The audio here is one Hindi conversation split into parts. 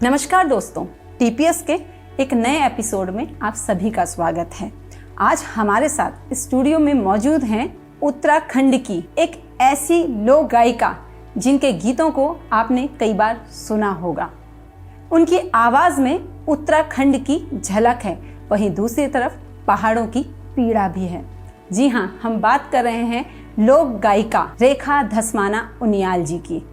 नमस्कार दोस्तों, टीपीएस के एक नए एपिसोड में आप सभी का स्वागत है। आज हमारे साथ स्टूडियो में मौजूद हैं उत्तराखंड की एक ऐसी लोक गायिका जिनके गीतों को आपने कई बार सुना होगा। उनकी आवाज में उत्तराखंड की झलक है, वहीं दूसरी तरफ पहाड़ों की पीड़ा भी है। जी हाँ, हम बात कर रहे हैं लोक गायिका रेखा धस्माना उनियाल जी की।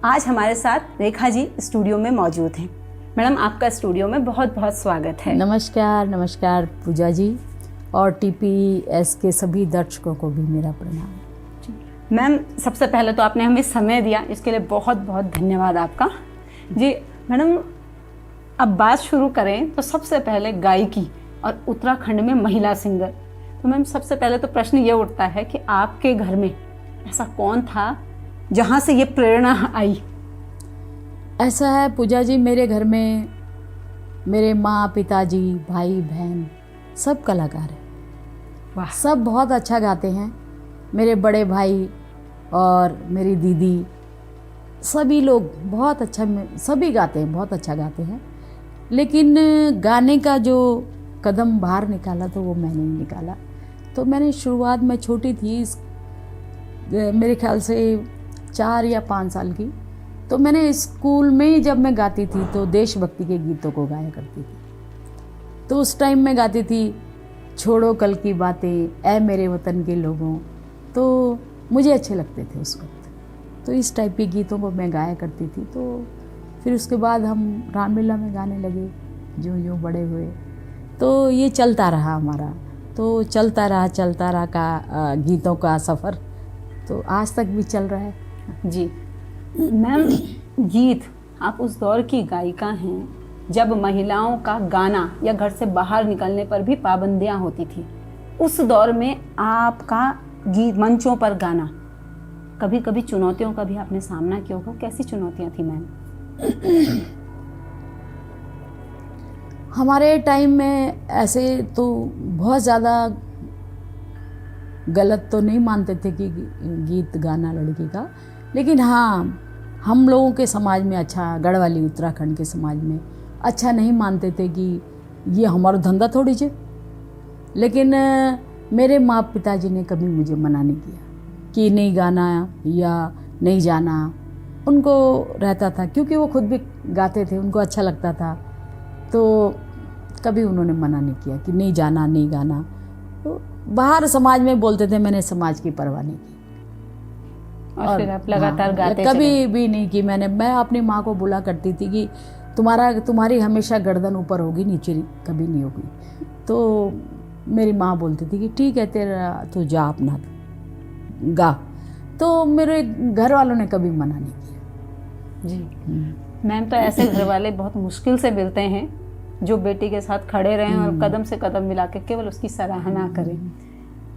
आज हमारे साथ रेखा जी स्टूडियो में मौजूद हैं। मैडम, आपका स्टूडियो में बहुत बहुत स्वागत है। नमस्कार पूजा जी, और टीपीएस के सभी दर्शकों को भी मेरा प्रणाम। मैम, सबसे पहले तो आपने हमें समय दिया, इसके लिए बहुत बहुत धन्यवाद आपका। जी मैडम, अब बात शुरू करें तो सबसे पहले गायकी और उत्तराखंड में महिला सिंगर, तो मैम सबसे पहले तो प्रश्न ये उठता है कि आपके घर में ऐसा कौन था जहाँ से ये प्रेरणा आई? ऐसा है पूजा जी, मेरे घर में मेरे माँ, पिताजी, भाई, बहन सब कलाकार हैं। वाह। सब बहुत अच्छा गाते हैं। मेरे बड़े भाई और मेरी दीदी, सभी लोग बहुत अच्छा, सभी गाते हैं, बहुत अच्छा गाते हैं। लेकिन गाने का जो कदम बाहर निकाला तो वो मैंने ही निकाला। तो मैंने शुरुआत में छोटी थी, मेरे ख्याल से 4 या 5 साल की, तो मैंने स्कूल में जब मैं गाती थी तो देशभक्ति के गीतों को गाया करती थी। तो उस टाइम में गाती थी छोड़ो कल की बातें, ऐ मेरे वतन के लोगों, तो मुझे अच्छे लगते थे उस वक्त। तो इस टाइप के गीतों को मैं गाया करती थी। तो फिर उसके बाद हम रामलीला में गाने लगे, जो बड़े हुए तो ये चलता रहा हमारा। तो चलता रहा का गीतों का सफ़र तो आज तक भी चल रहा है। जी मैम, गीत, आप उस दौर की गायिका हैं जब महिलाओं का गाना या घर से बाहर निकलने पर भी पाबंदियां होती थी। उस दौर में आपका गीत मंचों पर गाना, कभी कभी चुनौतियों का भी आपने सामना किया होगा। कैसी चुनौतियां थी मैम? हमारे टाइम में ऐसे तो बहुत ज़्यादा गलत तो नहीं मानते थे कि गीत गाना लड़की का, लेकिन हाँ, हम लोगों के समाज में अच्छा, गढ़वाली उत्तराखंड के समाज में अच्छा नहीं मानते थे कि ये हमारा धंधा थोड़ी है। लेकिन मेरे माँ पिताजी ने कभी मुझे मना नहीं किया कि नहीं गाना या नहीं जाना। उनको रहता था, क्योंकि वो खुद भी गाते थे, उनको अच्छा लगता था, तो कभी उन्होंने मना नहीं किया कि नहीं जाना, नहीं गाना। तो बाहर समाज में बोलते थे, मैंने समाज की परवाह नहीं की। और फिर आप लगातार गाते कभी भी नहीं की मैं अपनी माँ को बोला करती थी कि तुम्हारी हमेशा गर्दन ऊपर होगी, नीचे कभी नहीं होगी। तो मेरी माँ बोलती थी कि ठीक है, तेरा तो जा अपना गा। तो मेरे घर वालों ने कभी मना नहीं किया। जी मैम, तो ऐसे घर वाले बहुत मुश्किल से मिलते हैं जो बेटी के साथ खड़े रहें और कदम से कदम मिला के केवल उसकी सराहना करें।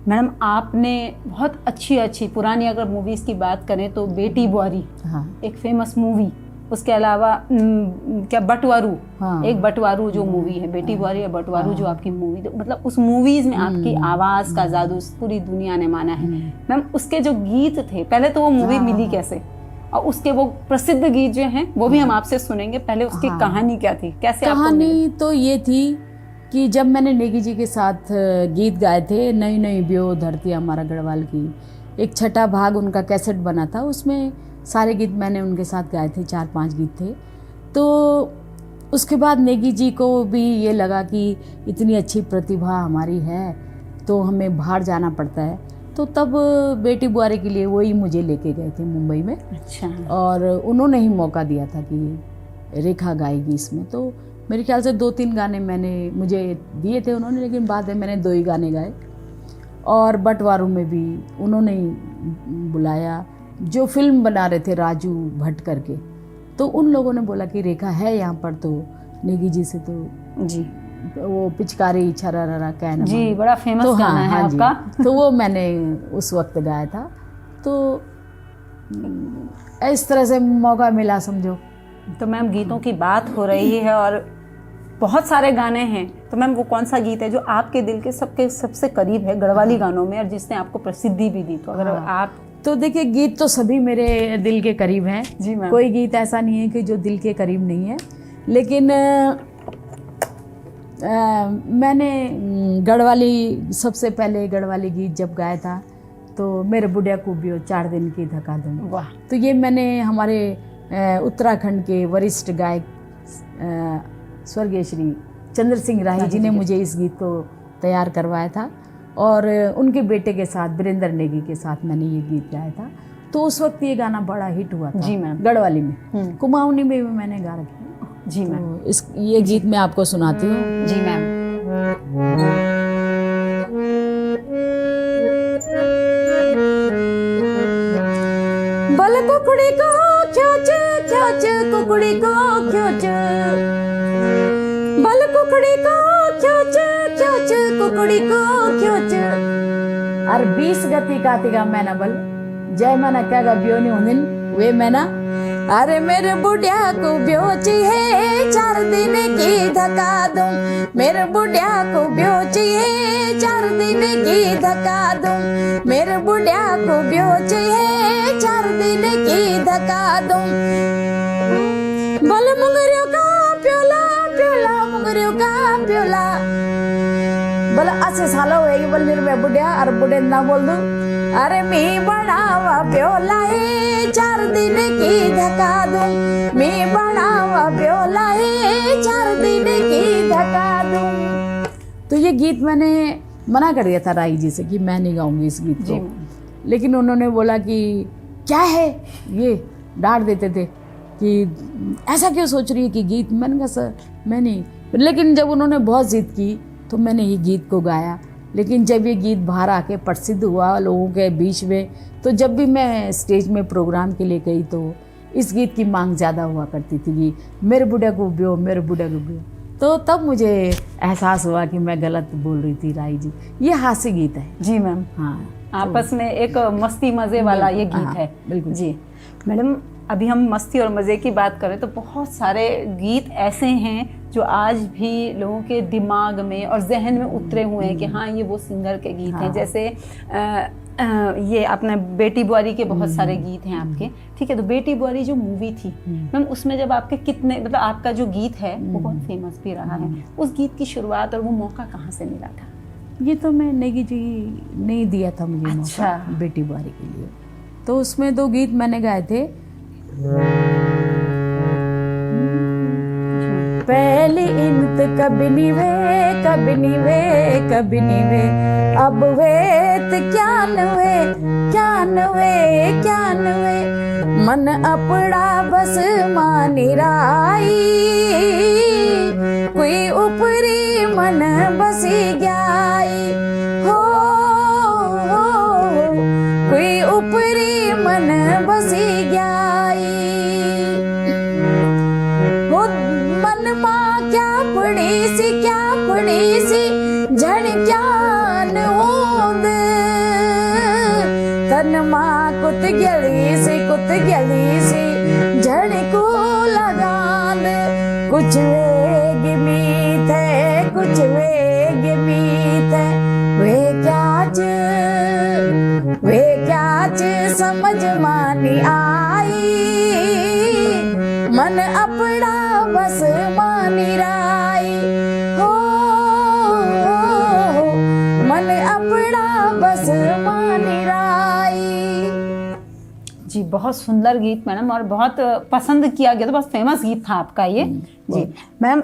मैडम, आपने बहुत अच्छी पुरानी अगर मूवीज़ की बात करें तो बेटी बुआरी, हाँ, एक फेमस मूवी, उसके अलावा क्या बटवारू, हाँ, एक बटवारू जो मूवी है, बेटी बुआरी या बटवारू जो आपकी मूवी, तो मतलब उस मूवीज़ में आपकी आवाज़ का जादू पूरी दुनिया ने माना है। मैम, उसके जो गीत थे, पहले तो वो मूवी मिली कैसे, और उसके वो प्रसिद्ध गीत जो हैं वो भी हम आपसे सुनेंगे। पहले उसकी कहानी क्या थी, कैसे आपको मिले? कहानी तो ये थी कि जब मैंने नेगी जी के साथ गीत गाए थे, नई नई ब्यो धरती हमारा गढ़वाल की, एक छठा भाग उनका कैसेट बना था, उसमें सारे गीत मैंने उनके साथ गाए थे, 4-5 गीत थे। तो उसके बाद नेगी जी को भी ये लगा कि इतनी अच्छी प्रतिभा हमारी है तो हमें बाहर जाना पड़ता है। तो तब बेटी बुआरी के लिए वही मुझे लेके गए थे मुंबई में। अच्छा। और उन्होंने ही मौका दिया था कि रेखा गाएगी इसमें। तो मेरे ख्याल से 2-3 गाने मुझे दिए थे उन्होंने, लेकिन बाद में मैंने 2 ही गाने गाए। और बटवारू में भी उन्होंने ही बुलाया, जो फिल्म बना रहे थे राजू भट्ट करके, तो उन लोगों ने बोला कि रेखा है यहाँ पर, तो नेगी जी से तो जी वो पिचकारी छरारा कहना जी बड़ा फेमस तो गाना है आपका। तो वो मैंने उस वक्त गाया था। तो इस तरह से मौका मिला समझो। तो मैम, गीतों की बात हो रही है और बहुत सारे गाने हैं, तो मैम वो कौन सा गीत है जो आपके दिल के सबसे करीब है गढ़वाली गानों में, और जिसने आपको प्रसिद्धि भी दी? तो अगर आप तो देखिए, गीत तो सभी मेरे दिल के करीब हैं। जी मैम। कोई गीत ऐसा नहीं है कि जो दिल के करीब नहीं है। लेकिन मैंने गढ़वाली, सबसे पहले गढ़वाली गीत जब गाया था तो मेरे बुढ़िया को भी 4 दिन की धक्का दूँ। वाह। तो ये मैंने हमारे उत्तराखंड के वरिष्ठ गायक स्वर्गीय श्री चंद्र सिंह राही जी ने मुझे इस गीत को तैयार करवाया था और उनके बेटे के साथ वीरेंद्र नेगी के साथ मैंने ये गीत गाया था। तो उस वक्त ये गाना बड़ा हिट हुआ था। जी मैम। गढ़वाली में, कुमाऊनी में भी मैंने गा रखी है। जी मैम। तो ये गीत मैं आपको सुनाती हूँ। जी मैम। बल कुकड़ी को ख्योच ख्योच, कुकड़ी को ख्योच, बल कुकड़ी को ख्योच ख्योच, कुकड़ी को ख्योच। और 20 गति कातिका मैना बल जय मना क्या गा ब्योनी हुनिन वे मैना। अरे मेरे बुढ़िया को ब्योची है 4 दिन की धक्का दूं, मेरे बुढ़िया को ब्योची है 4 दिन की धक्का दूं, मेरे बुढ़िया को ब्योची है 4 दिन की धक्का दूं। बल मुंगरियों का प्योला प्योला, मुंगरियों का प्योला। बल 80 साल होएगी बल निर्भय बुढ़िया और बुढ़े ना बोल दूं। अरे मी बनावा प्योला है 4 दिन की धक्का दूं, मी बनावा प्योला है 4 दिन की धक्का दूं। तो ये गीत मैंने मना कर दिया था राही जी से कि मैं नहीं गाऊंगी इस गीत को, लेकिन उन्होंने बोला कि क्या है ये, डांट देते थे कि ऐसा क्यों सोच रही है कि गीत। मैंने कहा सर मैं नहीं, लेकिन जब उन्होंने बहुत जिद की तो मैंने ये गीत को गाया। लेकिन जब ये गीत बाहर आके प्रसिद्ध हुआ लोगों के बीच में, तो जब भी मैं स्टेज में प्रोग्राम के लिए गई तो इस गीत की मांग ज़्यादा हुआ करती थी कि मेरे बुढ़िया को ब्यो, मेरे बुढ़िया को ब्यो। तो तब मुझे एहसास हुआ कि मैं गलत बोल रही थी राही जी। ये हास्य गीत है। जी मैम। हाँ, आपस में एक मस्ती मज़े वाला ये गीत है। बिल्कुल जी मैडम, अभी हम मस्ती और मज़े की बात करें तो बहुत सारे गीत ऐसे हैं जो आज भी लोगों के दिमाग में और जहन में उतरे हुए हैं कि हाँ ये वो सिंगर के गीत हैं। जैसे ये अपने बेटी बुआरी के बहुत सारे गीत हैं आपके, ठीक है। तो बेटी बुआरी जो मूवी थी मैम, उसमें जब आपके कितने, मतलब आपका जो गीत है वो बहुत फेमस भी रहा है, उस गीत की शुरुआत और वो मौका कहाँ से मिला था? ये तो मैं नेगी जी ने दिया था मुझे अच्छा। मौका बेटी बुआरी के लिए। तो उसमें 2 गीत मैंने गाए थे। पहली इंत कभी निवे, कभी निवे, कभी निवे, अब वेत क्या नवे, क्या नवे, क्या नवे। मन अपड़ा बस मानी राई, कोई ऊपरी मन बसी गयाई हो, कोई ऊपरी मन बसी गयाई हो। मन माँ क्या पड़ी सी, क्या पड़ी सी जड़ ज्ञान ओंद, तन माँ कुत गली सी, कुत गली सी जड़ को लगान। कुछ वेग मीत है, कुछ वेग मीत है, वे क्या च समझ मानी आई। मन अपना बस मानी राई हो, मन अपना बस मानी राई। जी बहुत सुंदर गीत मैडम, और बहुत पसंद किया गया था, बहुत फेमस गीत था आपका ये। जी मैम,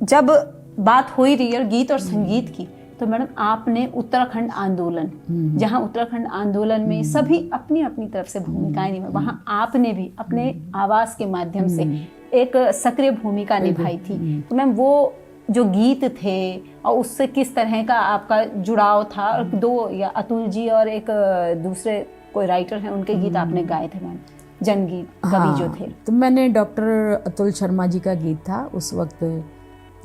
जब बात हो ही रही है गीत और संगीत की, तो मैडम आपने उत्तराखंड आंदोलन, जहां उत्तराखंड आंदोलन में सभी अपनी अपनी तरफ से भूमिकाएं निभाई, वहां आपने भी अपने आवाज के माध्यम से एक सक्रिय भूमिका निभाई थी। तो मैम वो जो गीत थे और उससे किस तरह का आपका जुड़ाव था? और 2 या अतुल जी और एक दूसरे कोई राइटर हैं, उनके गीत आपने गाए थे मैम, जनगीत कवि जो थे। तो मैंने डॉक्टर अतुल शर्मा जी का गीत था उस वक्त।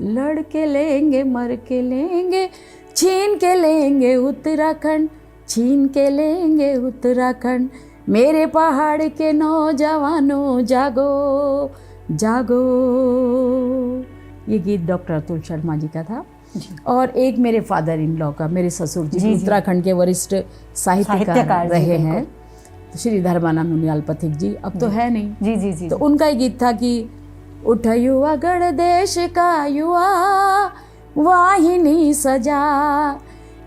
लड़के लेंगे मर के लेंगे, छीन के लेंगे उत्तराखंड, छीन के लेंगे उत्तराखंड, मेरे पहाड़ के नौजवानों जागो जागो। ये गीत डॉक्टर अतुल शर्मा जी का था। और एक मेरे फादर इन लॉ का, मेरे ससुर जी उत्तराखंड के वरिष्ठ साहित्यकार रहे हैं, श्री धर्मानंद उनियाल पथिक जी, अब तो है नहीं। जी जी जी। तो उनका एक गीत था कि उठ युवा गण देश का युवा वाहिनी सजा,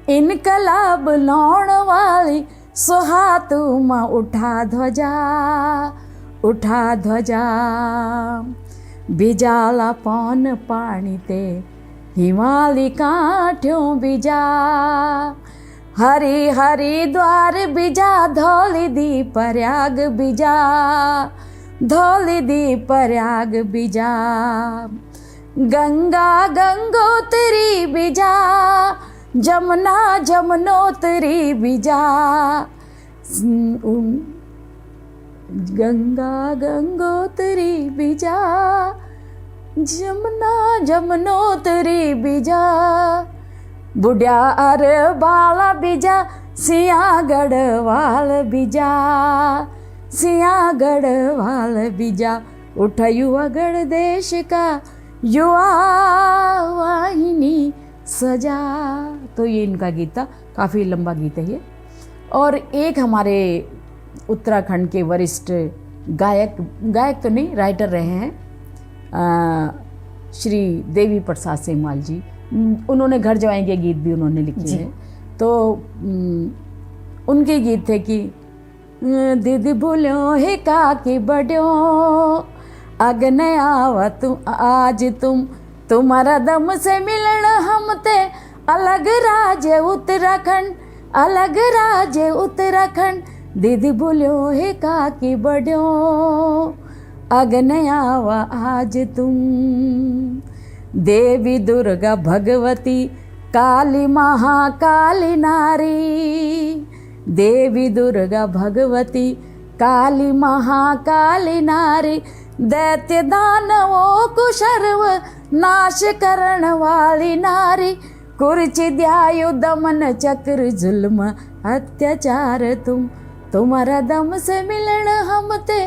इनकलाब लाउण वाली सुहातुम उठा ध्वजा, उठा ध्वजा। बिजाला पौन पाणी ते हिमालय काठ्यों बिजा, हरि हरिद्वार बिजा, धौली दी प्रयाग बिजा, धौली दी प्रयाग बिजा। गंगा गंगोत्री बिजा, जमुना जमुनोत्री बिजा, गंगा गंगोत्री बिजा, जमुना जमुनोत्री बिजा। बुढ़िया अरे बाला बिजा, सियागढ़ वाल बिजा, सियागढ़ वाल बिजा। उठ युवा गण देश का युवा वाहिनी सजा। तो ये इनका गीत था, काफ़ी लंबा गीत है ये। और एक हमारे उत्तराखंड के वरिष्ठ गायक तो नहीं, राइटर रहे हैं, श्री देवी प्रसाद सेमवाल जी। उन्होंने घर जवाई के गीत भी उन्होंने लिखे हैं। तो उनके गीत थे कि दीदी भूलो है का कि बड्यो, अगन आवा तुम आज तुम्हारा दम से मिलन हम ते, अलग राज्य उत्तराखंड, अलग राज्य उत्तराखंड। दीदी भूलो है का कि बड्यो, अगन आवा आज तुम। देवी दुर्गा भगवती काली महाकाली नारी, देवी दुर्गा भगवती काली महाकाली नारी। दैत्य दानवों को सर्व नाश करण वाली नारी, कुर्ची द्यायु दमन चक्र जुल्म अत्याचार तुम, तुम्हारा दम से मिलन हम ते,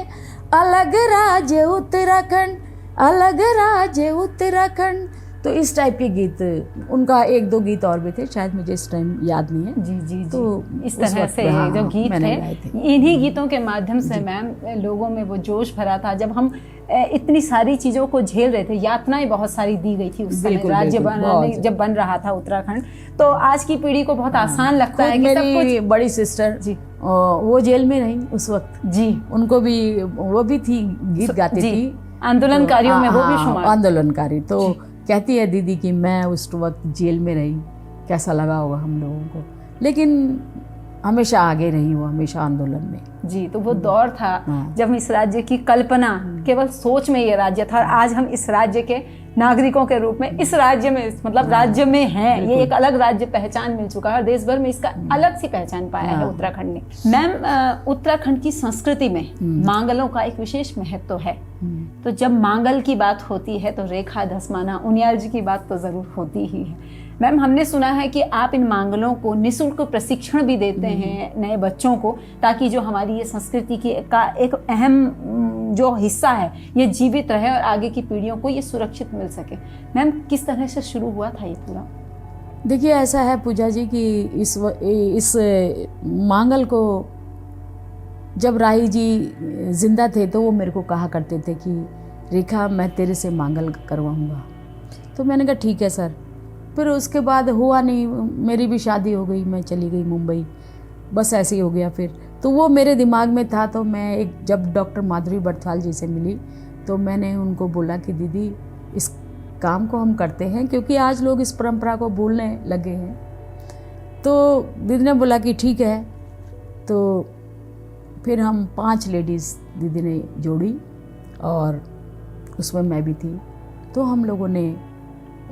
अलग राज्य उत्तराखंड, अलग राज्य उत्तराखंड। तो इस टाइप के गीत, उनका एक दो गीत और भी थे, शायद मुझे इस टाइम याद नहीं है। जी जी तो इस तरह से जो गीत थे, इन्हीं गीतों के माध्यम से मैम लोगों में वो जोश भरा था। जब हम इतनी सारी चीज़ों को झेल रहे थे, यातनाएं बहुत सारी दी गई थी उस समय, राज्य बनाने जब बन रहा था उत्तराखंड, तो आज की पीढ़ी को बहुत आसान लगता है कि सब कुछ। बड़ी सिस्टर जी वो जेल में रही उस वक्त जी, उनको भी वो भी थी, गीत गाती थी, आंदोलनकारियों में वो भी शुमार, आंदोलनकारी। तो कहती है दीदी कि मैं उस वक्त जेल में रही, कैसा लगा होगा हम लोगों को, लेकिन हमेशा आगे रही, वो हमेशा आंदोलन में जी। तो वो दौर था जब इस राज्य की कल्पना केवल सोच में ये राज्य था, और आज हम इस राज्य के नागरिकों के रूप में इस राज्य में, मतलब राज्य में हैं। ये एक अलग राज्य पहचान मिल चुका है और देश भर में इसका अलग सी पहचान पाया है उत्तराखंड ने। मैम उत्तराखंड की संस्कृति में मांगलों का एक विशेष महत्व है। तो जब मांगल की बात होती है तो रेखा धस्माना उनियाल जी की बात तो जरूर होती ही है। मैम हमने सुना है कि आप इन मांगलों को निःशुल्क प्रशिक्षण भी देते हैं नए बच्चों को, ताकि जो हमारी ये संस्कृति की का एक अहम जो हिस्सा है ये जीवित रहे और आगे की पीढ़ियों को ये सुरक्षित मिल सके। मैम किस तरह से शुरू हुआ था ये पूरा? देखिए ऐसा है पूजा जी कि इस मांगल को जब राही जी जिंदा थे तो वो मेरे को कहा करते थे कि रेखा मैं तेरे से मांगल करवाऊँगा। तो मैंने कहा ठीक है सर। फिर उसके बाद हुआ नहीं, मेरी भी शादी हो गई, मैं चली गई मुंबई, बस ऐसे ही हो गया। फिर तो वो मेरे दिमाग में था। तो मैं जब डॉक्टर माधुरी बर्थवाल जी से मिली तो मैंने उनको बोला कि दीदी इस काम को हम करते हैं, क्योंकि आज लोग इस परंपरा को भूलने लगे हैं। तो दीदी ने बोला कि ठीक है। तो फिर हम 5 लेडीज़ दीदी ने जोड़ी और उसमें मैं भी थी। तो हम लोगों ने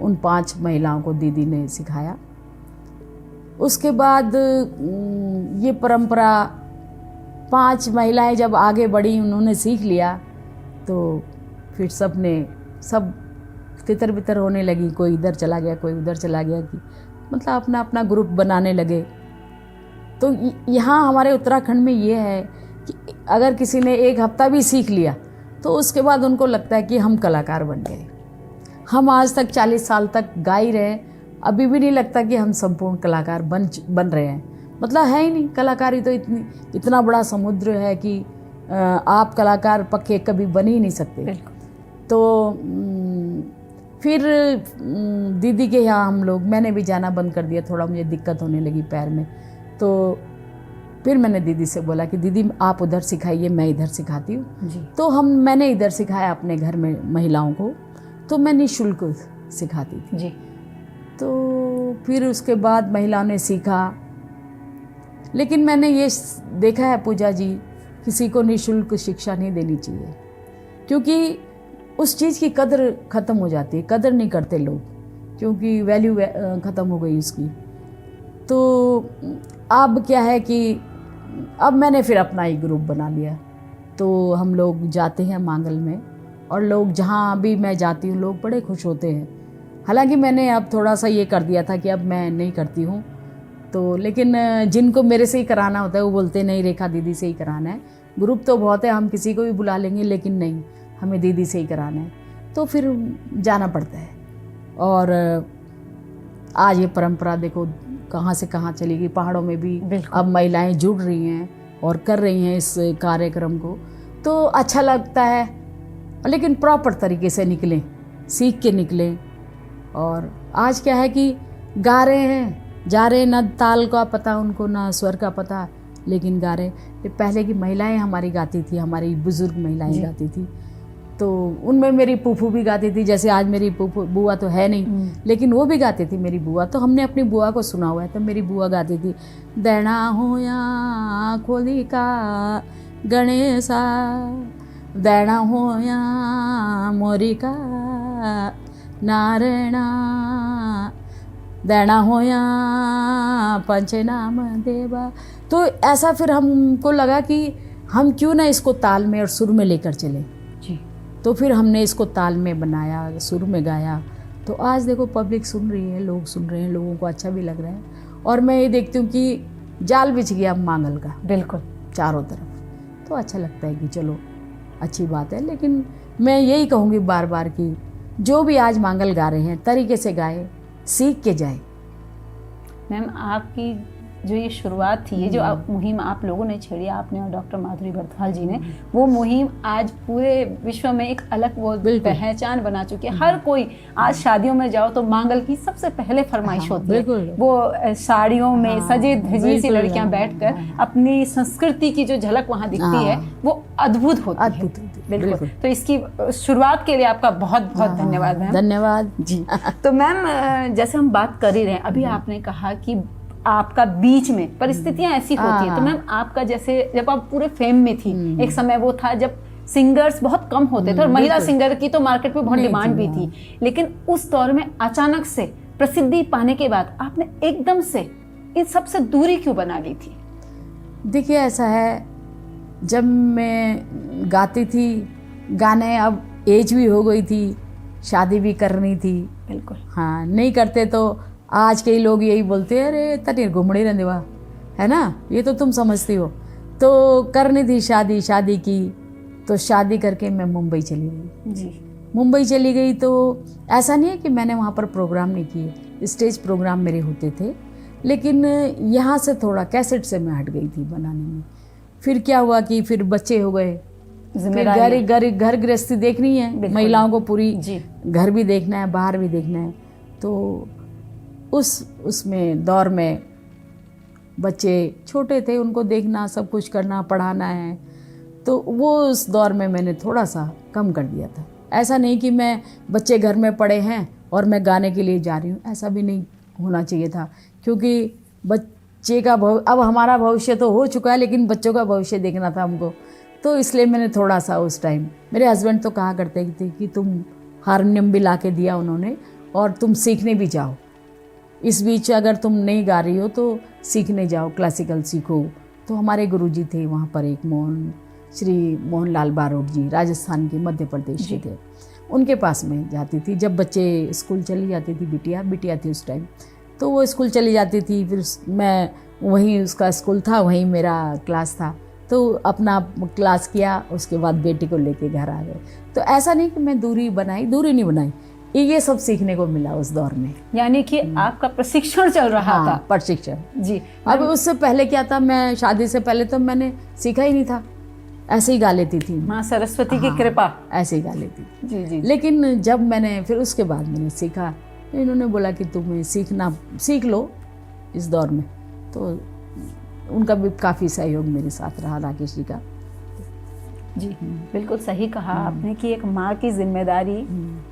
उन 5 महिलाओं को दीदी ने सिखाया। उसके बाद ये परंपरा 5 महिलाएं जब आगे बढ़ी, उन्होंने सीख लिया, तो फिर सब तितर बितर होने लगी। कोई इधर चला गया, कोई उधर चला गया, कि मतलब अपना अपना ग्रुप बनाने लगे। तो यहाँ हमारे उत्तराखंड में ये है कि अगर किसी ने 1 हफ्ता भी सीख लिया तो उसके बाद उनको लगता है कि हम कलाकार बन गए। हम आज तक 40 साल तक गा ही रहे, अभी भी नहीं लगता कि हम संपूर्ण कलाकार बन रहे हैं। मतलब है ही नहीं, कलाकारी तो इतना बड़ा समुद्र है कि आप कलाकार पक्के कभी बन ही नहीं सकते। तो फिर दीदी के यहाँ मैंने भी जाना बंद कर दिया, थोड़ा मुझे दिक्कत होने लगी पैर में। तो फिर मैंने दीदी से बोला कि दीदी आप उधर सिखाइए, मैं इधर सिखाती हूँ। तो मैंने इधर सिखाया अपने घर में महिलाओं को, तो मैं निःशुल्क सिखाती थी जी। तो फिर उसके बाद महिलाओं ने सीखा। लेकिन मैंने ये देखा है पूजा जी, किसी को निःशुल्क शिक्षा नहीं देनी चाहिए, क्योंकि उस चीज़ की कदर ख़त्म हो जाती है, कदर नहीं करते लोग, क्योंकि वैल्यू ख़त्म हो गई उसकी। तो अब क्या है कि अब मैंने फिर अपना एक ग्रुप बना लिया, तो हम लोग जाते हैं मांगल में, और लोग जहाँ भी मैं जाती हूँ लोग बड़े खुश होते हैं। हालांकि मैंने अब थोड़ा सा ये कर दिया था कि अब मैं नहीं करती हूँ, तो लेकिन जिनको मेरे से ही कराना होता है वो बोलते नहीं रेखा दीदी से ही कराना है, ग्रुप तो बहुत है, हम किसी को भी बुला लेंगे, लेकिन नहीं, हमें दीदी से ही कराना है। तो फिर जाना पड़ता है। और आज ये परंपरा देखो कहाँ से कहाँ चली गई, पहाड़ों में भी अब महिलाएं जुड़ रही हैं और कर रही हैं इस कार्यक्रम को, तो अच्छा लगता है। लेकिन प्रॉपर तरीके से निकलें, सीख के निकलें। और आज क्या है कि गा रहे हैं, जा रहे हैं, ना ताल का पता उनको, ना स्वर का पता, लेकिन गा रहे। पहले की महिलाएं हमारी गाती थी, हमारी बुजुर्ग महिलाएं गाती थी, तो उनमें मेरी फूफू भी गाती थी। जैसे आज मेरी बुआ तो है नहीं, लेकिन वो भी गाती थी मेरी बुआ, तो हमने अपनी बुआ को सुना हुआ है। तो मेरी बुआ गाती थी, दैना हो या खोली का गणेशा, दैना हो या मोरी का नारायणा, दैना हो या पंचनाम देवा। तो ऐसा फिर हमको लगा कि हम क्यों ना इसको ताल में और सुर में लेकर चले जी। तो फिर हमने इसको ताल में बनाया, सुर में गाया। तो आज देखो पब्लिक सुन रही है, लोग सुन रहे हैं, लोगों को अच्छा भी लग रहा है। और मैं ये देखती हूँ कि जाल बिछ गया मांगल का, बिल्कुल चारों तरफ, तो अच्छा लगता है कि चलो अच्छी बात है। लेकिन मैं यही कहूँगी बार बार कि जो भी आज मांगल गा रहे हैं तरीके से गाए, सीख के जाए। मैम आपकी जो ये शुरुआत थी, ये जो मुहिम आप लोगों ने छेड़ी, आपने और डॉक्टर माधुरी बर्थवाल जी ने, वो मुहिम आज पूरे विश्व में एक अलग वो पहचान बना चुकी है। हर कोई आज शादियों में जाओ तो मांगल की सबसे पहले फरमाइश होती है। वो साड़ियों में सजे धजी सी लड़कियां बैठकर अपनी संस्कृति की जो झलक वहाँ दिखती है वो अद्भुत होती है। बिल्कुल। तो इसकी शुरुआत के लिए आपका बहुत बहुत धन्यवाद मैम। धन्यवाद जी। तो मैम जैसे हम बात कर ही रहे हैं, अभी आपने कहा कि आपका बीच में परिस्थितियां ऐसी होती हैं, तो मैम आपका जैसे जब आप पूरे फेम में थी, एक समय वो था जब सिंगर्स बहुत कम होते थे और महिला सिंगर की तो मार्केट में बहुत डिमांड भी थी, लेकिन उस दौर में अचानक से प्रसिद्धि पाने के बाद आपने एकदम से इन सब से दूरी क्यों बना ली थी? देखिए ऐसा है, जब मैं गाती थी गाने, अब एज भी हो गई थी, शादी भी करनी थी। बिल्कुल। हाँ, नहीं करते तो आज के लोग यही बोलते हैं, अरे तनी घुमड़ी रहने वा, है ना, ये तो तुम समझती हो। तो करनी थी शादी, शादी की, तो शादी करके मैं मुंबई चली गई जी। मुंबई चली गई तो ऐसा नहीं है कि मैंने वहाँ पर प्रोग्राम नहीं किए, स्टेज प्रोग्राम मेरे होते थे, लेकिन यहाँ से थोड़ा कैसेट से मैं हट गई थी बनाने में। फिर क्या हुआ कि फिर बच्चे हो गए, घर गृहस्थी देखनी है महिलाओं को, पूरी घर भी देखना है, बाहर भी देखना है। तो उसमें दौर में बच्चे छोटे थे, उनको देखना, सब कुछ करना, पढ़ाना है, तो वो उस दौर में मैंने थोड़ा सा कम कर दिया था। ऐसा नहीं कि मैं बच्चे घर में पड़े हैं और मैं गाने के लिए जा रही हूँ, ऐसा भी नहीं होना चाहिए था, क्योंकि बच्चे का अब हमारा भविष्य तो हो चुका है, लेकिन बच्चों का भविष्य देखना था हमको। तो इसलिए मैंने थोड़ा सा उस टाइम, मेरे हस्बैंड तो कहा करते थे कि तुम हारमोनियम भी ला के दिया उन्होंने, और तुम सीखने भी जाओ, इस बीच अगर तुम नहीं गा रही हो तो सीखने जाओ, क्लासिकल सीखो। तो हमारे गुरुजी थे वहाँ पर, एक श्री मोहनलाल बारोट जी, राजस्थान के, मध्य प्रदेश के थे, उनके पास में जाती थी। जब बच्चे स्कूल चली जाती थी, बिटिया थी उस टाइम, तो वो स्कूल चली जाती थी, फिर मैं वहीं, उसका स्कूल था वहीं मेरा क्लास था, तो अपना क्लास किया, उसके बाद बेटी को लेके घर आ गए। तो ऐसा नहीं कि मैं दूरी नहीं बनाई, ये सब सीखने को मिला उस दौर में। यानी कि आपका प्रशिक्षण चल रहा था। प्रशिक्षण जी। अब उससे पहले क्या था, मैं शादी से पहले तो मैंने सीखा ही नहीं था, ऐसे ही गा लेती थी। माँ सरस्वती की हाँ, कृपा। ऐसे ही गा लेती थी। जी जी। लेकिन जब मैंने फिर उसके बाद मैंने सीखा, इन्होंने बोला कि तुम्हें सीख लो इस दौर में, तो उनका भी काफ़ी सहयोग मेरे साथ रहा, राकेश जी का। जी बिल्कुल सही कहा आपने कि एक माँ की जिम्मेदारी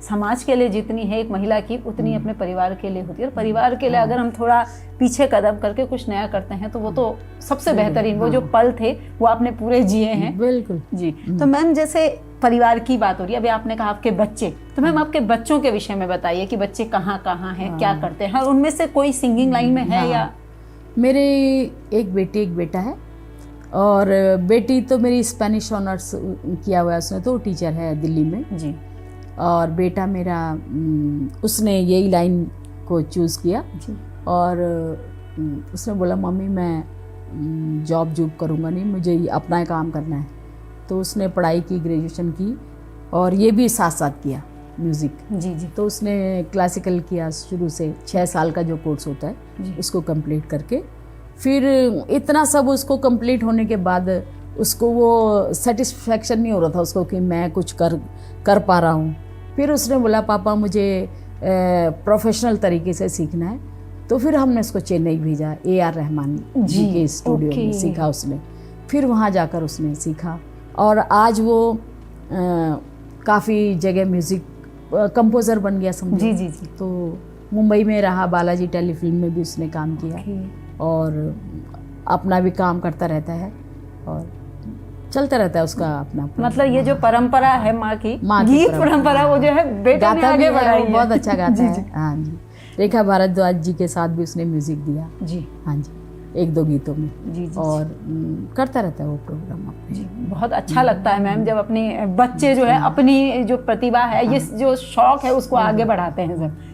समाज के लिए जितनी है एक महिला की, उतनी अपने परिवार के लिए होती है। और परिवार के लिए अगर हम थोड़ा पीछे कदम करके कुछ नया करते हैं तो वो तो सबसे बेहतरीन, वो जो पल थे वो आपने पूरे जिए हैं। बिल्कुल जी। तो मैम जैसे परिवार की बात हो रही है, अभी आपने कहा आपके बच्चे, तो मैम आपके बच्चों के विषय में बताइए कि बच्चे कहाँ कहाँ हैं, क्या करते हैं, और उनमें से कोई सिंगिंग लाइन में है या? मेरे एक बेटी एक बेटा है, और बेटी तो मेरी स्पेनिश ऑनर्स किया हुआ है उसने, तो टीचर है दिल्ली में जी। और बेटा मेरा उसने यही लाइन को चूज़ किया जी। और उसने बोला मम्मी मैं जॉब करूँगा नहीं, मुझे अपना ही काम करना है। तो उसने पढ़ाई की, ग्रेजुएशन की, और ये भी साथ साथ किया म्यूज़िक। जी जी। तो उसने क्लासिकल किया शुरू से, 6 साल का जो कोर्स होता है उसको कंप्लीट करके, फिर इतना सब उसको कंप्लीट होने के बाद उसको वो सेटिस्फेक्शन नहीं हो रहा था उसको कि मैं कुछ कर पा रहा हूँ। फिर उसने बोला पापा मुझे प्रोफेशनल तरीके से सीखना है। तो फिर हमने उसको चेन्नई भेजा, AR रहमान जी के स्टूडियो में सीखा उसने। फिर वहाँ जाकर उसने सीखा और आज वो काफ़ी जगह म्यूज़िक कंपोज़र बन गया समझो। जी जी जी। तो मुंबई में रहा, बालाजी टेलीफिल्म में भी उसने काम किया और अपना भी काम करता रहता है और चलता रहता है उसका अपना। मतलब ये जो परंपरा है माँ की गीत परंपरा, वो जो है बेटा ने आगे बढ़ाई है। बहुत अच्छा गाता है। हाँ जी। रेखा भारद्वाज जी के साथ भी उसने म्यूजिक दिया। जी हाँ जी, 1-2 गीतों में। जी जी। और करता रहता है वो प्रोग्राम अपने। जी, बहुत अच्छा लगता है मैम जब अपने बच्चे जो है अपनी जो प्रतिभा है, ये जो शौक है उसको आगे बढ़ाते हैं सर।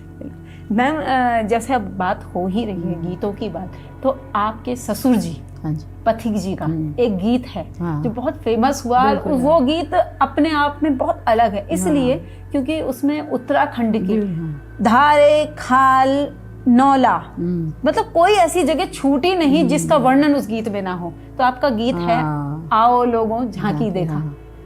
मैम जैसे अब बात हो ही रही है गीतों की बात, तो आपके ससुर जी, हाँ जी, पथिक जी का एक गीत है जो बहुत फेमस हुआ। वो गीत अपने आप में बहुत अलग है, इसलिए क्योंकि उसमें उत्तराखंड की धारे खाल नौला, मतलब कोई ऐसी जगह छूटी नहीं जिसका वर्णन उस गीत में ना हो। तो आपका गीत है आओ लोगों झांकी देखा,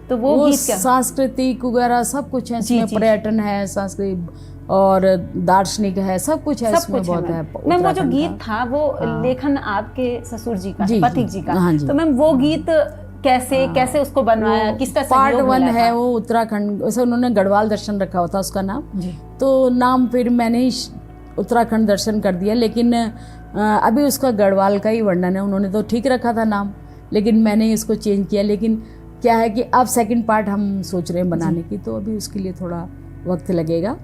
तो वो गीत क्या? सांस्कृतिक वगैरह सब कुछ है इसमें, पर्यटन है, सांस्कृतिक और दार्शनिक है, सब कुछ है इसमें, बहुत है। मैम वो जो गीत था वो लेखन आपके ससुर जी का, पथिक जी का। तो मैम वो गीत कैसे उसको बनवाया, किसका सहयोग मिला? पार्ट 1 है वो उत्तराखंड, वैसे उन्होंने गढ़वाल दर्शन रखा हुआ था उसका नाम, तो नाम फिर मैंने ही उत्तराखंड दर्शन कर दिया, लेकिन अभी उसका गढ़वाल का ही वर्णन है। उन्होंने तो ठीक रखा था नाम, लेकिन मैंने इसको चेंज किया। लेकिन क्या है कि अब सेकंड पार्ट हम सोच रहे हैं बनाने की, तो अभी उसके लिए थोड़ा वक्त लगेगा।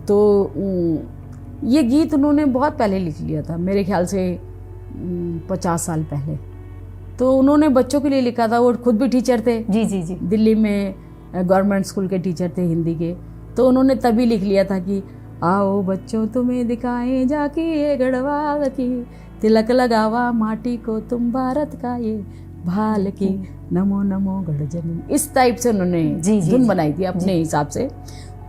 तो ये गीत उन्होंने बहुत पहले लिख लिया था, मेरे ख्याल से 50 साल पहले। तो उन्होंने बच्चों के लिए लिखा था, वो खुद भी टीचर थे। जी जी जी। दिल्ली में गवर्नमेंट स्कूल के टीचर थे हिंदी के, तो उन्होंने तभी लिख लिया था कि आओ बच्चों तुम्हें दिखाएं जाके ये गढ़वाल की, तिलक लगावा माटी को तुम भारत का ये भाल की, नमो नमो गढ़जनी। इस टाइप से उन्होंने धुन बनाई थी अपने हिसाब से।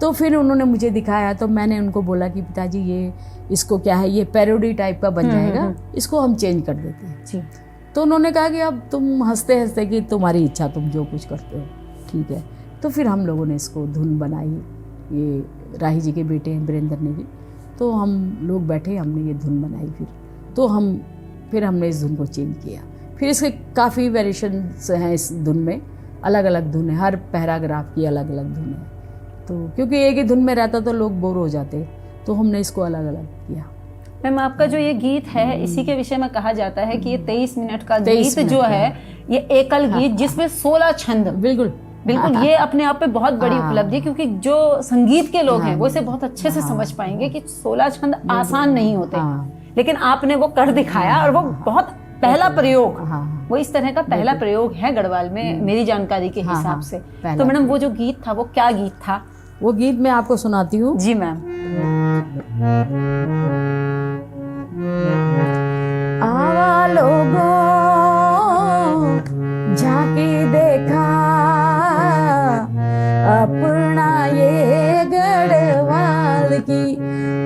तो फिर उन्होंने मुझे दिखाया, तो मैंने उनको बोला कि पिताजी ये इसको क्या है, ये पैरोडी टाइप का बन जाएगा, इसको हम चेंज कर देते हैं जी। तो उन्होंने कहा कि अब तुम हंसते हंसते कि तुम्हारी इच्छा, तुम जो कुछ करते हो ठीक है। तो फिर हम लोगों ने इसको धुन बनाई, ये राही जी के बेटे हैं वीरेंद्र ने भी, तो हम लोग बैठे, हमने ये धुन बनाई। फिर हमने इस धुन को चेंज किया। फिर इसके काफ़ी वेरिएशंस हैं इस धुन में, अलग अलग धुन है, हर पैराग्राफ की अलग अलग धुन है। तो क्योंकि एक ही धुन में रहता तो लोग बोर हो जाते, तो हमने इसको अलग अलग किया। मैम आपका जो ये गीत है, इसी के विषय में कहा जाता है कि ये 23 मिनट का गीत जो है, ये एकल गीत जिसमें 16 छंद। बिल्कुल बिल्कुल, ये अपने आप पे बहुत बड़ी उपलब्धि है, क्योंकि जो संगीत के लोग हैं वो इसे बहुत अच्छे से समझ पाएंगे कि 16 छंद आसान नहीं होते, लेकिन आपने वो कर दिखाया। और वो बहुत पहला प्रयोग, वो इस तरह का पहला प्रयोग है गढ़वाल में, मेरी जानकारी के हिसाब से। तो मैडम वो जो गीत था वो क्या गीत था? वो गीत मैं आपको सुनाती हूँ। जी मैम। आवा लोगों झांकी देखा अपना ये गढ़वाल की,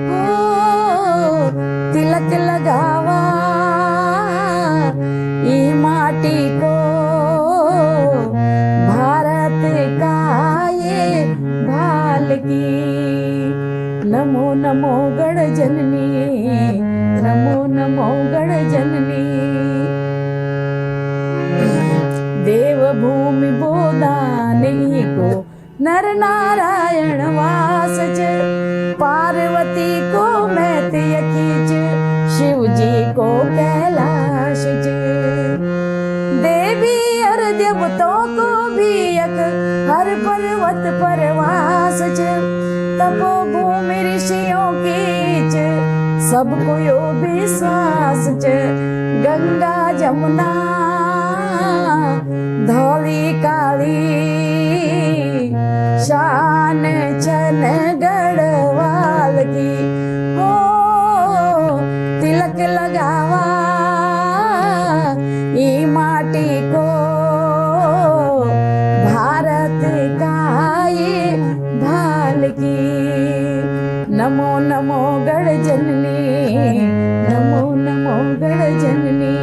हो तिलक लगावा ई माटी को नमो नमो गण जननी, नमो नमो गण जननी। देवभूमि बोदानी को नर नारायण वास च, पार्वती को मैत्रेय कीच, शिव जी को कैलाश च। देवी और देवताओं को भी एक हर पर्वत पर वास च, तपोभूमि ऋषियों की च, सबको यो विश्वास च। गंगा जमुना धौली काली, शान चन गढ़वाल की, हो तिलक लगावा ई माटी को, भारत का ये भाल की। नमो नमो गढ़ जननी, नमो नमो गढ़ जननी,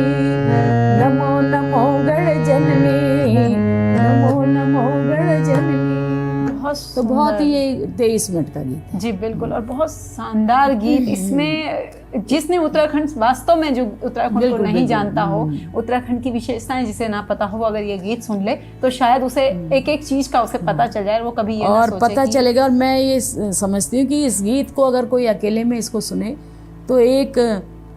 नमो नमो गढ़ जननी, नमो नमो गढ़ जननी। तो बहुत ही ये 23 मिनट का गीत है। जी बिल्कुल, और बहुत शानदार गीत। इसमें जिसने उत्तराखंड, वास्तव में जो उत्तराखंड को नहीं जानता हो, उत्तराखंड की विशेषताएं जिसे ना पता हो, अगर ये गीत सुन ले तो शायद उसे एक एक चीज का उसे पता चल जाए, वो कभी ये ना और सोचे पता चलेगा। और मैं ये समझती हूँ कि इस गीत को अगर कोई अकेले में इसको सुने तो एक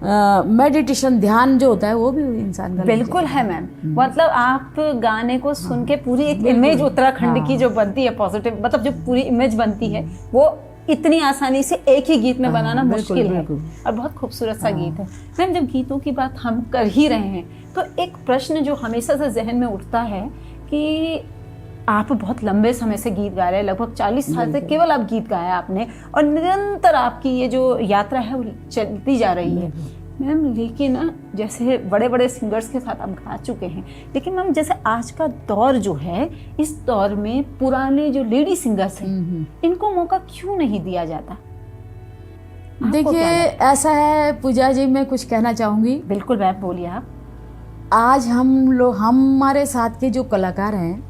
मेडिटेशन, ध्यान जो होता है वो भी इंसान का बिल्कुल है मैम। मतलब आप गाने को सुन के पूरी एक इमेज उत्तराखंड की जो बनती है पॉजिटिव, मतलब जो पूरी इमेज बनती है वो इतनी आसानी से एक ही गीत में बनाना मुश्किल है, और बहुत खूबसूरत सा गीत है। मैम जब गीतों की बात हम कर ही रहे हैं तो एक प्रश्न जो हमेशा से जहन में उठता है कि आप बहुत लंबे समय से गीत गा रहे हैं, लगभग 40 साल से केवल आप गीत गाया आपने, और निरंतर आपकी ये जो यात्रा है वो चलती जा रही है मैम। लेकिन जैसे बड़े बड़े सिंगर्स के साथ आप गा चुके हैं, लेकिन मैम जैसे आज का दौर जो है, इस दौर में पुराने जो लेडी सिंगर्स हैं इनको मौका क्यों नहीं दिया जाता? देखिए ऐसा है पूजा जी, मैं कुछ कहना चाहूँगी। बिल्कुल मैम, बोलिए आप। आज हमारे साथ के जो कलाकार हैं,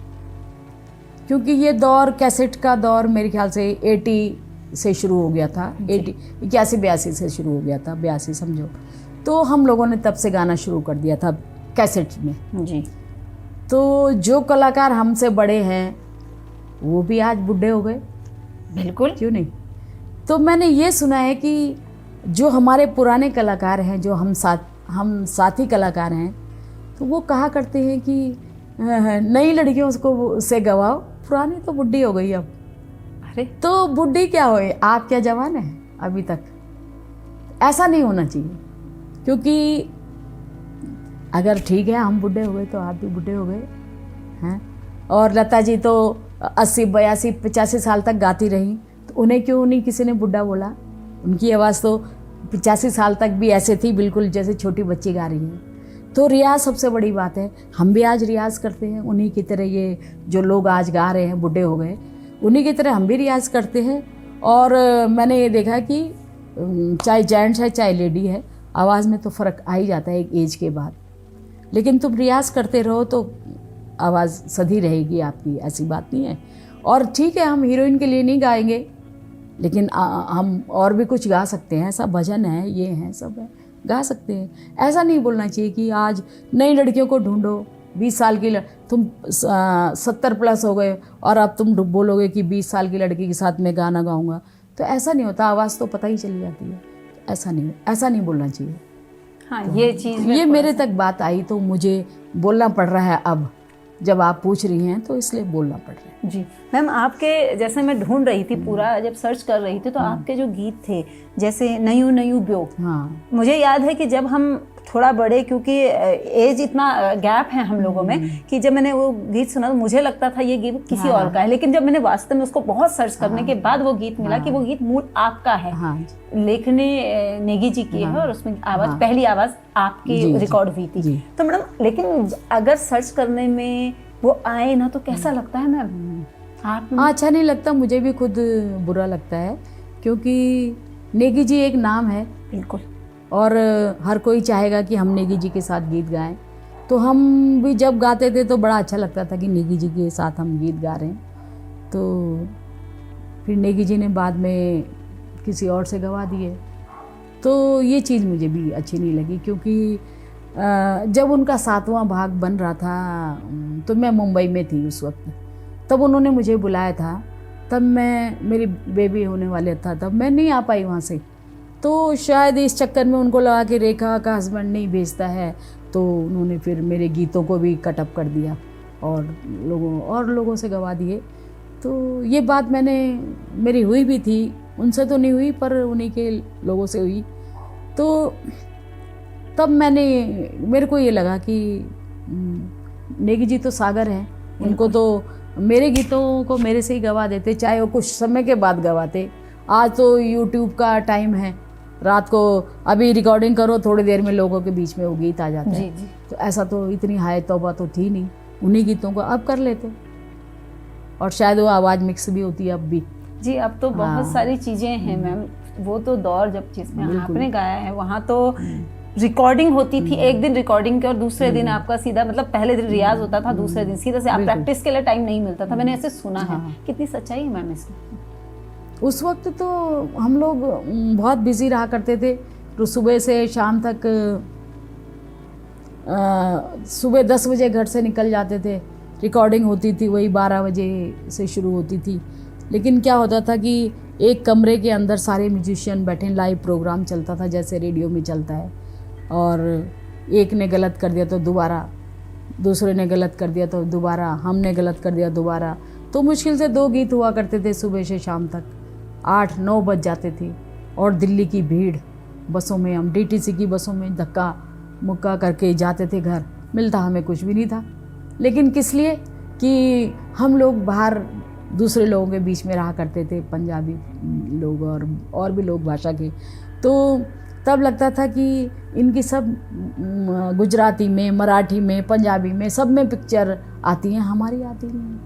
क्योंकि ये दौर कैसेट का दौर मेरे ख्याल से 80 से शुरू हो गया था, 81-82 से शुरू हो गया था, 82 समझो। तो हम लोगों ने तब से गाना शुरू कर दिया था कैसेट में जी। तो जो कलाकार हमसे बड़े हैं वो भी आज बूढ़े हो गए। बिल्कुल, क्यों नहीं। तो मैंने ये सुना है कि जो हमारे पुराने कलाकार हैं, जो हम साथी कलाकार हैं, तो वो कहा करते हैं कि नई लड़कियों को से गवाओ, पुरानी तो बुढ़ी हो गई अब। अरे तो बुढ़ी क्या होए, आप क्या जवान है अभी तक। ऐसा नहीं होना चाहिए, क्योंकि अगर ठीक है हम बुढ़े हो गए तो आप भी बुढ़े हो गए हैं। और लता जी तो 80, 82, 85 साल तक गाती रही, तो उन्हें क्यों नहीं किसी ने बुढ़ा बोला। उनकी आवाज़ तो 85 साल तक भी ऐसे थी बिल्कुल जैसे छोटी बच्ची गा रही है। तो रियाज सबसे बड़ी बात है। हम भी आज रियाज करते हैं उन्हीं की तरह, ये जो लोग आज गा रहे हैं बूढ़े हो गए, उन्हीं की तरह हम भी रियाज करते हैं। और मैंने ये देखा कि चाहे जेंट्स है चाहे लेडी है, आवाज़ में तो फ़र्क आ ही जाता है एक एज के बाद। लेकिन तुम रियाज करते रहो तो आवाज़ सधी रहेगी आपकी, ऐसी बात नहीं है। और ठीक है हम हीरोइन के लिए नहीं गाएंगे, लेकिन हम और भी कुछ गा सकते हैं। ऐसा भजन है, ये है, सब है, गा सकते हैं। ऐसा नहीं बोलना चाहिए कि आज नई लड़कियों को ढूंढो, 20 साल की तुम 70 प्लस हो गए और अब तुम बोलोगे कि 20 साल की लड़की के साथ मैं गाना गाऊंगा, तो ऐसा नहीं होता। आवाज़ तो पता ही चली जाती है। ऐसा नहीं बोलना चाहिए। हाँ, ये चीज़ ये मेरे तक बात आई तो मुझे बोलना पड़ रहा है। अब जब आप पूछ रही हैं तो इसलिए बोलना पड़ रहा है। जी मैम, आपके जैसे मैं ढूंढ रही थी पूरा, जब सर्च कर रही थी तो आपके जो गीत थे जैसे नयू नयू ब्यो, हाँ, मुझे याद है कि जब हम थोड़ा बड़े, क्योंकि एज इतना गैप है हम लोगों में, कि जब मैंने वो गीत सुना तो मुझे लगता था ये गीत किसी और का है, लेकिन जब मैंने वास्तव में उसको बहुत सर्च करने के बाद वो गीत मिला कि वो गीत मूल आपका है। लेखनी नेगी जी की है और उसमें आवाज़, पहली आवाज़ आपकी रिकॉर्ड हुई थी। तो मैडम, लेकिन अगर सर्च करने में वो आए ना तो कैसा लगता है मैम? आप अच्छा नहीं लगता, मुझे भी खुद बुरा लगता है, क्योंकि नेगी जी एक नाम है। बिल्कुल, और हर कोई चाहेगा कि हम नेगी जी के साथ गीत गाएं। तो हम भी जब गाते थे तो बड़ा अच्छा लगता था कि नेगी जी के साथ हम गीत गा रहे हैं। तो फिर नेगी जी ने बाद में किसी और से गवा दिए। तो ये चीज़ मुझे भी अच्छी नहीं लगी, क्योंकि जब उनका 7वां भाग बन रहा था तो मैं मुंबई में थी उस वक्त, तब उन्होंने मुझे बुलाया था, तब मेरी बेबी होने वाले था, तब मैं नहीं आ पाई वहाँ से। तो शायद इस चक्कर में उनको लगा कि रेखा का हस्बैंड नहीं भेजता है, तो उन्होंने फिर मेरे गीतों को भी कटअप कर दिया और लोगों से गवा दिए। तो ये बात मेरी हुई भी थी, उनसे तो नहीं हुई पर उन्हीं के लोगों से हुई। तो तब मेरे को ये लगा कि नेगी जी तो सागर हैं, उनको तो मेरे गीतों को मेरे से ही गवा देते, चाहे वो कुछ समय के बाद गवाते। आज तो यूट्यूब का टाइम है, रात को अभी रिकॉर्डिंग करो, थोड़ी देर में लोगों के बीच में वो गीत आ जाता है। जी। तो ऐसा तो इतनी हाय तौबा तो थी नहीं, उन्हीं गीतों को अब कर लेते, और शायद वो आवाज़ मिक्स भी होती है अब भी। जी, अब तो बहुत सारी चीज़ें हैं मैम। वो तो दौर जब जिसमें आपने गाया है वहाँ तो रिकॉर्डिंग होती थी, एक दिन रिकॉर्डिंग के और दूसरे दिन आपका सीधा, मतलब पहले दिन रियाज होता था, दूसरे दिन सीधा से आप प्रैक्टिस के लिए टाइम नहीं मिलता था। मैंने ऐसे सुना है। कितनी सच्चाई है मैम इसमें? उस वक्त तो हम लोग बहुत बिजी रहा करते थे, तो सुबह से शाम तक सुबह 10 बजे घर से निकल जाते थे, रिकॉर्डिंग होती थी वही 12 बजे से शुरू होती थी। लेकिन क्या होता था कि एक कमरे के अंदर सारे म्यूजिशियन बैठे, लाइव प्रोग्राम चलता था जैसे रेडियो में चलता है, और एक ने गलत कर दिया तो दोबारा, दूसरे ने गलत कर दिया तो दोबारा, हमने गलत कर दिया दोबारा। तो मुश्किल से 2 गीत हुआ करते थे सुबह से शाम तक, 8-9 बज जाते थे। और दिल्ली की भीड़, बसों में, हम DTC की बसों में धक्का मुक्का करके जाते थे घर, मिलता हमें कुछ भी नहीं था। लेकिन किस लिए कि हम लोग बाहर दूसरे लोगों के बीच में रहा करते थे, पंजाबी लोग और भी लोग भाषा के। तो तब लगता था कि इनकी सब गुजराती में, मराठी में, पंजाबी में, सब में पिक्चर आती हैं, हमारी आती नहीं,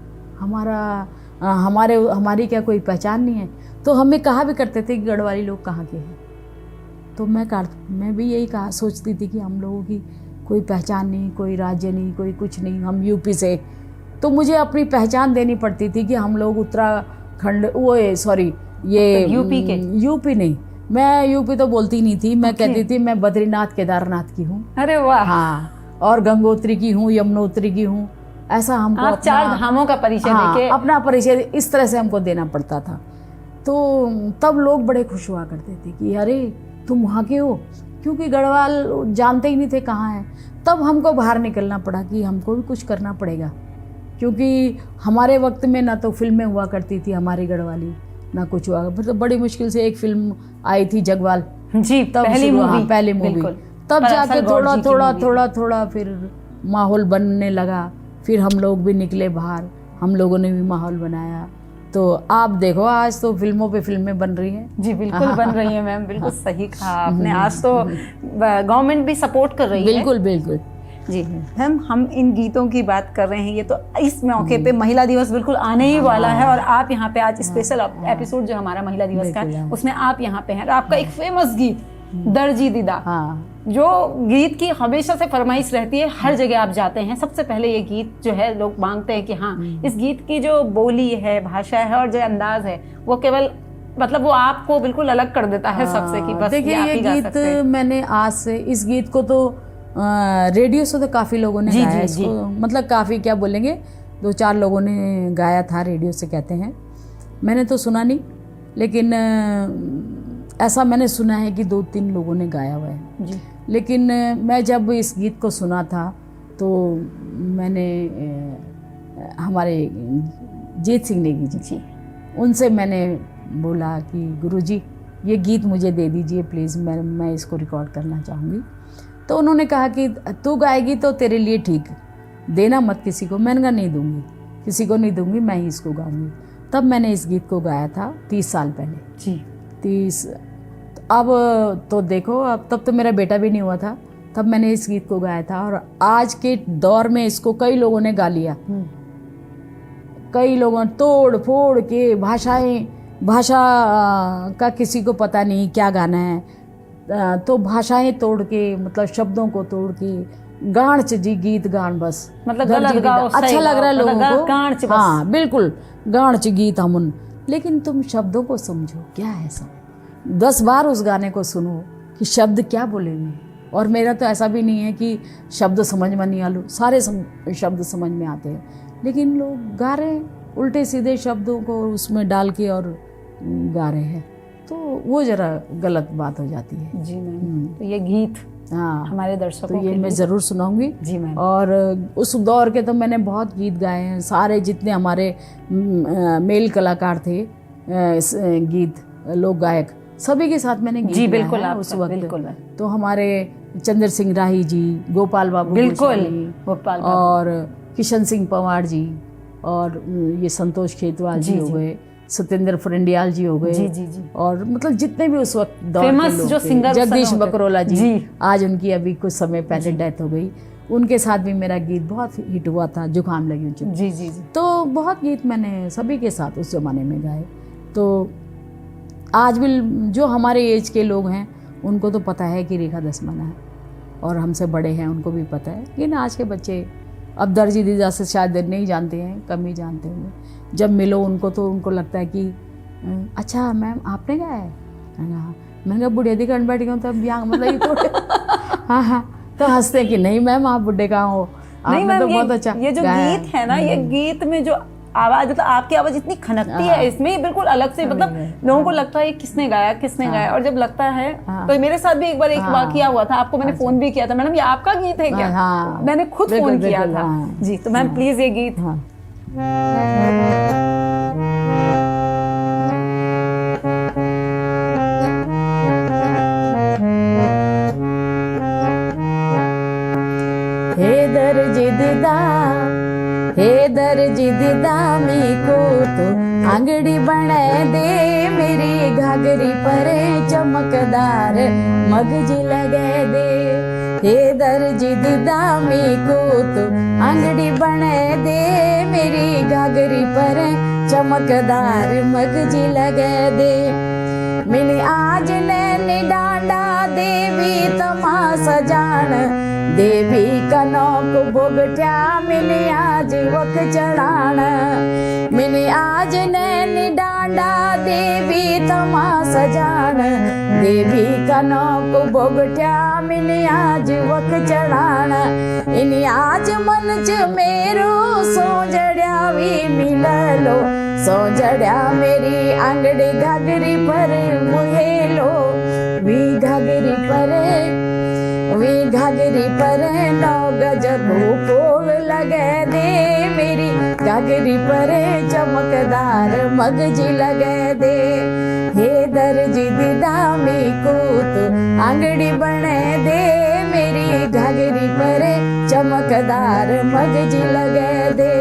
हमारी क्या कोई पहचान नहीं है। तो हमें कहा भी करते थे कि गढ़वाली लोग कहाँ के हैं। तो मैं भी यही सोचती थी कि हम लोगों की कोई पहचान नहीं, कोई राज्य नहीं, कोई कुछ नहीं, हम यूपी से। तो मुझे अपनी पहचान देनी पड़ती थी कि हम लोग उत्तराखंड, यूपी नहीं, मैं यूपी तो बोलती नहीं थी, मैं कहती थी मैं बद्रीनाथ केदारनाथ की हूँ। अरे वाह। हाँ, और गंगोत्री की हूँ, यमुनोत्री की हूँ। ऐसा हमको 4 धामों का परिचय देके अपना परिचय इस तरह से हमको देना पड़ता था। तो तब लोग बड़े खुश हुआ करते थे कि अरे तुम वहाँ के हो, क्योंकि गढ़वाल जानते ही नहीं थे कहाँ है। तब हमको बाहर निकलना पड़ा कि हमको भी कुछ करना पड़ेगा, क्योंकि हमारे वक्त में ना तो फिल्में हुआ करती थी हमारी गढ़वाली, ना कुछ हुआ। मतलब बड़ी मुश्किल से एक फिल्म आई थी जगवाल जी, तब पहली मूवी, तब जाके थोड़ा फिर माहौल बनने लगा। फिर हम लोग भी निकले बाहर, हम लोगों ने भी माहौल बनाया। तो आप देखो आज तो फिल्मों पे फिल्में बन रही हैं। जी बिल्कुल बन रही हैं मैम, बिल्कुल सही कहा आपने। आज तो गवर्नमेंट भी सपोर्ट कर रही है। बिल्कुल जी मैम, हम इन गीतों की बात कर रहे हैं। ये तो इस मौके पे महिला दिवस बिल्कुल आने ही वाला है, और आप यहाँ पे आज स्पेशल एपिसोड जो हमारा महिला दिवस का है उसमें आप यहाँ पे हैं। और आपका एक फेमस गीत दर्जी दीदा, जो गीत की हमेशा से फरमाइश रहती है, हर जगह आप जाते हैं सबसे पहले ये गीत जो है लोग मांगते हैं कि हाँ इस गीत की जो बोली है, भाषा है और जो अंदाज है वो केवल मतलब वो आपको बिल्कुल अलग कर देता है सबसे कि बस देखिए ये गीत मैंने आज से, इस गीत को तो रेडियो से तो काफ़ी लोगों ने गाया इसको, मतलब काफ़ी क्या बोलेंगे 2-4 लोगों ने गाया था, रेडियो से कहते हैं। मैंने तो सुना नहीं, लेकिन ऐसा मैंने सुना है कि 2-3 लोगों ने गाया हुआ है जी। लेकिन मैं जब इस गीत को सुना था तो मैंने हमारे जीत सिंह नेगी जी, उनसे मैंने बोला कि गुरुजी ये गीत मुझे दे दीजिए प्लीज़, मैं इसको रिकॉर्ड करना चाहूँगी। तो उन्होंने कहा कि तू गाएगी तो तेरे लिए ठीक, देना मत किसी को। मैंने कहा नहीं दूँगी, किसी को नहीं दूँगी, मैं ही इसको गाऊँगी। तब मैंने इस गीत को गाया था 30 साल पहले जी। 30 अब तो देखो, अब तब तो मेरा बेटा भी नहीं हुआ था, तब मैंने इस गीत को गाया था। और आज के दौर में इसको कई लोगों ने गा लिया, कई लोगों तोड़ फोड़ के भाषा का किसी को पता नहीं क्या गाना है, तो भाषाएं तोड़ के मतलब शब्दों को तोड़ के गांच जी गीत गान, बस मतलब गलत गाओ, अच्छा लग रहा है लोगों को, हाँ बिल्कुल गांच गीत हमन लेकिन तुम शब्दों को समझो, क्या है सब। 10 बार उस गाने को सुनो कि शब्द क्या बोलेंगे। और मेरा तो ऐसा भी नहीं है कि शब्द समझ में नहीं आलू, सारे शब्द समझ में आते हैं, लेकिन लोग गा रहे हैं उल्टे सीधे शब्दों को उसमें डाल के और गा रहे हैं, तो वो ज़रा गलत बात हो जाती है। जी मैम, तो ये गीत हाँ हमारे दर्शकों तो के ये लिए मैं ज़रूर सुनाऊंगी। जी मैम। और उस दौर के तो मैंने बहुत गीत गाए हैं, सारे जितने हमारे मेल कलाकार थे, गीत लोक गायक, सभी के साथ मैंने गीत जी गाया बिल्कुल है आप उस वक्त। बिल्कुल तो हमारे चंद्र सिंह राही जी, गोपाल बाबू बिल्कुल गोस्वामी, गोपाल बाबू। और किशन सिंह पंवार जी, और ये संतोष खेतवाल जी हो गए, सत्येंद्र फरेंडियाल जी हो गए, जी जी जी, और मतलब जितने भी उस वक्त दौर के फेमस लोग जो थे, सिंगर जगदीश बकरोला जी, जी। आज उनकी अभी कुछ समय पहले डेथ हो गई, उनके साथ भी मेरा गीत बहुत हिट हुआ था, जुकाम लगी चुप। जी जी जी, तो बहुत गीत मैंने सभी के साथ उस ज़माने में गाए। तो आज भी जो हमारे एज के लोग हैं उनको तो पता है कि रेखा दसमाना है, और हमसे बड़े हैं उनको भी पता है, लेकिन आज के बच्चे अब दर्जी दीदा से शायद नहीं जानते हैं, कम ही जानते होंगे। जब मिलो उनको तो उनको लगता है कि अच्छा मैम आपने गाया है। मैंने कहा बुढ़िया दी कण बैठ गया तब यहाँ मतलब ये थोड़े हाँ हाँ, तो हंसते कि नहीं मैम आप बुढ़े कहाँ हो, आपने तो बहुत अच्छा ये जो गीत है ना, ये गीत में जो आवाज, मतलब आपकी आवाज इतनी खनकती है इसमें, बिल्कुल अलग से, मतलब लोगों को लगता है किसने गाया, और जब लगता है तो मेरे साथ भी एक बार एक वाकया हुआ था, आपको मैंने फोन भी किया था, मैडम ये आपका गीत है क्या? मैंने खुद फोन किया था जी। तो मैम प्लीज ये गीत। हे दर्जी दीदा मीको तो आंगड़ी बना दे, मेरी घाघरी पर चमकदार मगजी लगे दे। हे दर्जी दीदा मीको तो आंगड़ी बना दे, मेरी घाघरी पर चमकदार मगजी लगे दे। मिली आज नैनी डांडा देवी तमाशा जान, देवी कनौक भोगट्या मिली आज वक चढ़ाण। मिली आज नैनी डांडा देवी तमाशा जान, देवी कनौक भोगट्या मिली आज वक चढ़ाण। इनी आज मन च मेरो सोजड़िया वी मिललो, सोजड़िया मेरी आंगड़ी घाघरी पर मुहेलो, वी घाघरी पर नौ गजब फूल लगे दे, मेरी घाघरी पर चमकदार मगजी लगे दे। हे दर्जी दीदा मीको तो आंगड़ी बने दे, मेरी घाघरी पर चमकदार मगजी लगे दे।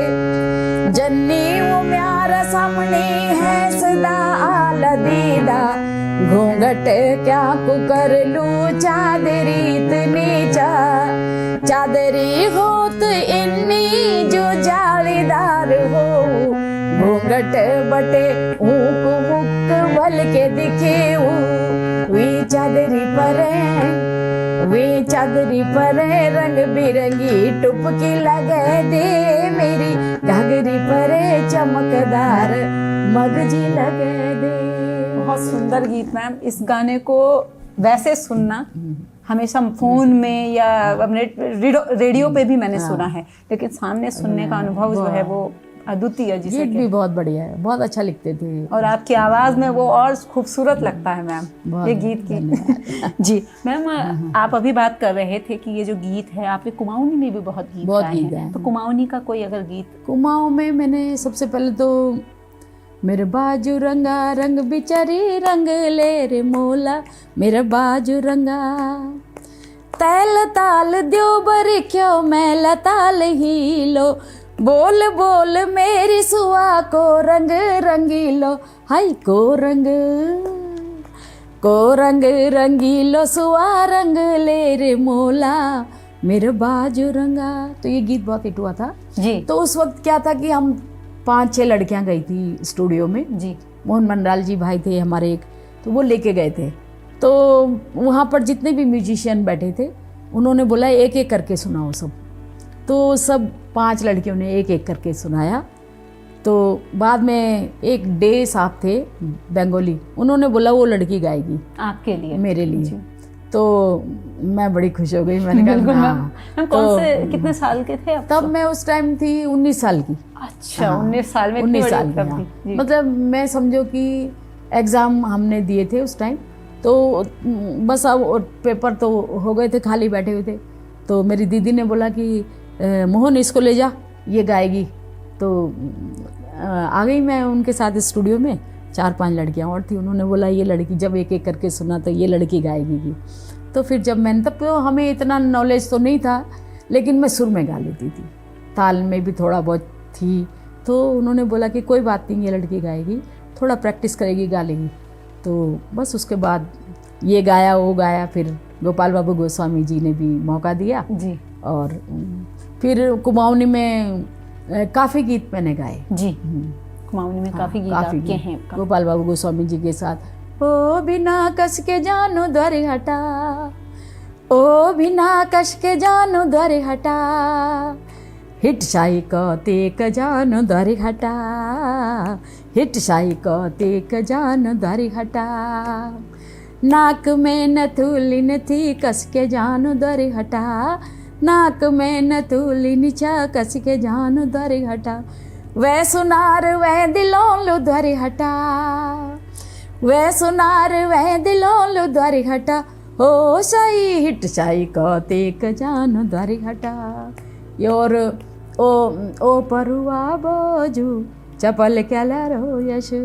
जन्नी वो म्यारा सामने है सदा आला दीदा, घूंघट क्या कुकर लू चादरी इतनी चादरी होत इन्नी जो जालीदार हो, घूंघट बटे ऊक मुक भल के दिखे वी चादरी पर रंग बिरंगी टुपकी लगे दे, मेरी घाघरी पर चमकदार मगजी लगे दे। बहुत सुंदर गीत मैम। इस गाने को वैसे सुनना हमेशा फोन में या अपने रेडियो पे भी मैंने सुना है, लेकिन सामने सुनने का अनुभव जो है वो अद्वितीय। जिसे गीत भी बहुत बढ़िया है, बहुत अच्छा लिखते थे, और आपकी आवाज में वो और खूबसूरत लगता है मैम ये गीत की। जी मैम, आप अभी बात कर रहे थे कि ये जो गीत है आपने कुमाऊनी में भी बहुत गीत गाए हैं, तो कुमाऊनी का कोई अगर गीत? कुमाऊं में मैंने सबसे पहले तो मेरे बाजू रंगा रंग बिचारी रंग ले रे मोला, मेरे बाजू रंगा तैल ताल द्यो बर क्यों मैला ताल ही लो, बोल बोल मेरी सुआ को रंग रंगीलो, हाय को रंग रंगीलो सुआ रंग ले रे मोला, मेरे बाजू रंगा। तो ये गीत बहुत हिट हुआ था जी। तो उस वक्त क्या था कि हम 5-6 लड़कियां गई थी स्टूडियो में जी। मोहन मंडराल जी भाई थे हमारे एक, तो वो लेके गए थे। तो वहाँ पर जितने भी म्यूजिशियन बैठे थे उन्होंने बोला एक एक करके सुनाओ सब, तो सब 5 लड़कियों ने एक एक करके सुनाया। तो बाद में एक डे साहब थे बंगाली, उन्होंने बोला वो लड़की गाएगी आपके लिए, मेरे लिए। जी। तो मैं बड़ी खुश हो गई, मैंने बिल्कुल कहा मैम। हाँ। मैम कौन से कितने साल के थे आप? तब मैं उस टाइम थी 19 साल की। अच्छा, हाँ, 19 साल में, 19 साल की, हाँ। जी। मतलब मैं समझो कि एग्ज़ाम हमने दिए थे उस टाइम, तो बस अब पेपर तो हो गए थे, खाली बैठे हुए थे। तो मेरी दीदी ने बोला कि मोहन इसको ले जा, ये गाएगी। तो आ गई मैं उनके साथ स्टूडियो में, 4-5 लड़कियां और थी। उन्होंने बोला ये लड़की, जब एक एक करके सुना तो ये लड़की गाएगी। तो फिर जब मैंने, तब तो हमें इतना नॉलेज तो नहीं था, लेकिन मैं सुर में गा लेती थी, ताल में भी थोड़ा बहुत थी। तो उन्होंने बोला कि कोई बात नहीं, ये लड़की गाएगी, थोड़ा प्रैक्टिस करेगी, गा लेगी। तो बस उसके बाद ये गाया वो गाया, फिर गोपाल बाबू गोस्वामी जी ने भी मौका दिया जी। और फिर कुमाऊनी में काफ़ी गीत मैंने गाए जी। कुमाऊनी में काफ़ी गीत आपके हैं गोपाल बाबू गोस्वामी जी के साथ। ओ बिना कस के जानो द्वारे हटा, ओ बिना कस के जानो द्वारे हटा, हिट शाही को तेक जानो द्वारे हटा, हिट शाही को तेक जानो द्वारे हटा, नाक में नथुलिन थी कस के जानो द्वारे हटा, नाक में नथुलिन चा कस के जानो द्वारे हटा, वह सुनार वह दिलों लो द्वारे हटा, वह सुनार वह दिलों लो द्वारे हटा, हो शाही हिट शाही को तेक जानो द्वारे हटा। और ओ परुआ बोजू चपल क्या रो यशु,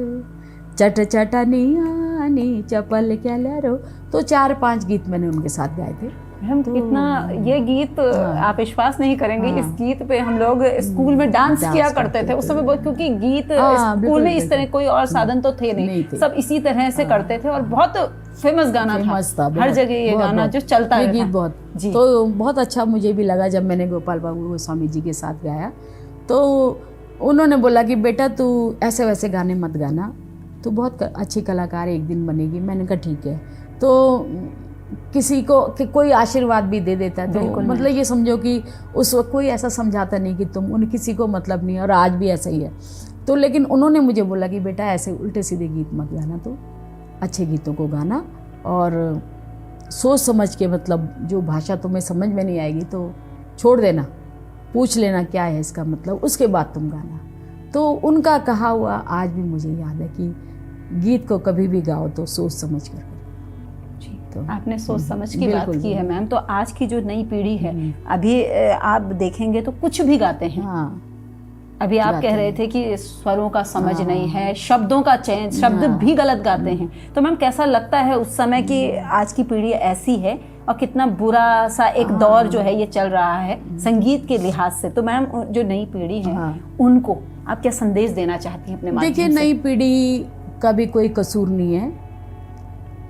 चट चटनियानी चपल क्या रो। तो 4-5 गीत मैंने उनके साथ गाए थे। हम तो इतना, ये गीत आप विश्वास नहीं करेंगे, इस गीत पे हम लोग स्कूल में डांस किया करते थे उस समय, क्योंकि गीत स्कूल में इस तरह कोई और साधन तो थे नहीं, सब इसी तरह से करते थे और बहुत फेमस गाना था, हर जगह ये गाना जो चलता है गीत बहुत। तो बहुत अच्छा मुझे भी लगा जब मैंने गोपाल बाबू गोस्वामी जी के साथ गाया। तो उन्होंने बोला कि बेटा तू ऐसे वैसे गाने मत गाना, तू बहुत अच्छी कलाकार एक दिन बनेगी। मैंने कहा ठीक है। तो किसी को कि कोई आशीर्वाद भी दे देता है, तो मतलब ये समझो कि उस वक्त कोई ऐसा समझाता नहीं कि तुम उन किसी को मतलब नहीं है, और आज भी ऐसा ही है। तो लेकिन उन्होंने मुझे बोला कि बेटा ऐसे उल्टे सीधे गीत मत गाना, तो अच्छे गीतों को गाना, और सोच समझ के, मतलब जो भाषा तुम्हें समझ में नहीं आएगी तो छोड़ देना, पूछ लेना क्या है इसका मतलब, उसके बाद तुम गाना। तो उनका कहा हुआ आज भी मुझे याद है कि गीत को कभी भी गाओ तो सोच समझ कर। तो आपने सोच समझ की बात की है मैम। तो आज की जो नई पीढ़ी है, अभी आप देखेंगे तो कुछ भी गाते हैं। अभी आप कह रहे थे कि स्वरों का समझ नहीं है, शब्दों का चयन, शब्द भी गलत गाते हैं। तो मैम कैसा लगता है उस समय की आज की पीढ़ी ऐसी है, और कितना बुरा सा एक दौर जो है ये चल रहा है संगीत के लिहाज से। तो मैम जो नई पीढ़ी है उनको आप क्या संदेश देना चाहती हैं अपने माध्यम से? देखिए, नई पीढ़ी का भी कोई कसूर नहीं है,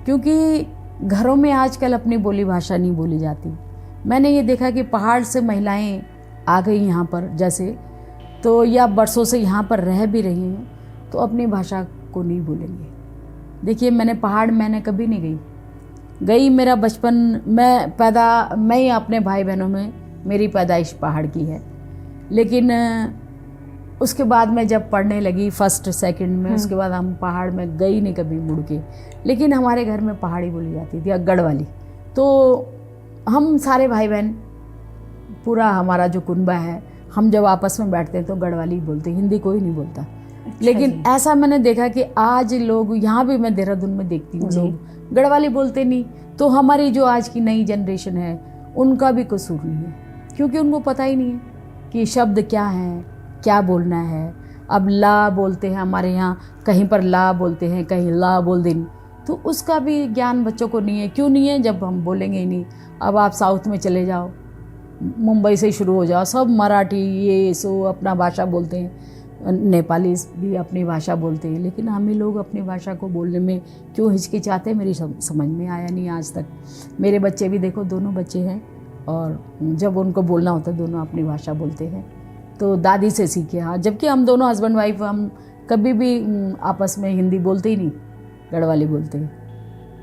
क्योंकि घरों में आजकल अपनी बोली भाषा नहीं बोली जाती। मैंने ये देखा कि पहाड़ से महिलाएं आ गई यहाँ पर जैसे, तो या बरसों से यहाँ पर रह भी रही हैं, तो अपनी भाषा को नहीं भूलेंगे। देखिए, मैंने कभी नहीं गई। मेरा बचपन, मैं ही अपने भाई बहनों में मेरी पैदाइश पहाड़ की है, लेकिन उसके बाद मैं जब पढ़ने लगी 1st 2nd में, उसके बाद हम पहाड़ में गई नहीं कभी मुड़ के। लेकिन हमारे घर में पहाड़ी बोली जाती थी, गढ़वाली। तो हम सारे भाई बहन, पूरा हमारा जो कुनबा है, हम जब आपस में बैठते हैं तो गढ़वाली बोलते, हिंदी कोई नहीं बोलता। लेकिन ऐसा मैंने देखा कि आज लोग, यहाँ भी मैं देहरादून में देखती हूँ, लोग गढ़वाली बोलते नहीं। तो हमारी जो आज की नई जनरेशन है उनका भी कसूर नहीं है, क्योंकि उनको पता ही नहीं है कि शब्द क्या है, क्या बोलना है। अब ला बोलते हैं हमारे यहाँ, कहीं पर ला बोलते हैं, कहीं ला बोल दें, तो उसका भी ज्ञान बच्चों को नहीं है। क्यों नहीं है? जब हम बोलेंगे ही नहीं। अब आप साउथ में चले जाओ, मुंबई से शुरू हो जाओ, सब मराठी ये सो अपना भाषा बोलते हैं, नेपाली भी अपनी भाषा बोलते हैं। लेकिन हम ही लोग अपनी भाषा को बोलने में क्यों हिचकिचाते हैं, मेरी समझ में आया नहीं आज तक। मेरे बच्चे भी देखो, दोनों बच्चे हैं, और जब उनको बोलना होता है दोनों अपनी भाषा बोलते हैं। तो दादी से सीखे, हाँ, जबकि हम दोनों हस्बैंड वाइफ, हम कभी भी आपस में हिंदी बोलते ही नहीं, गढ़वाली बोलते हैं।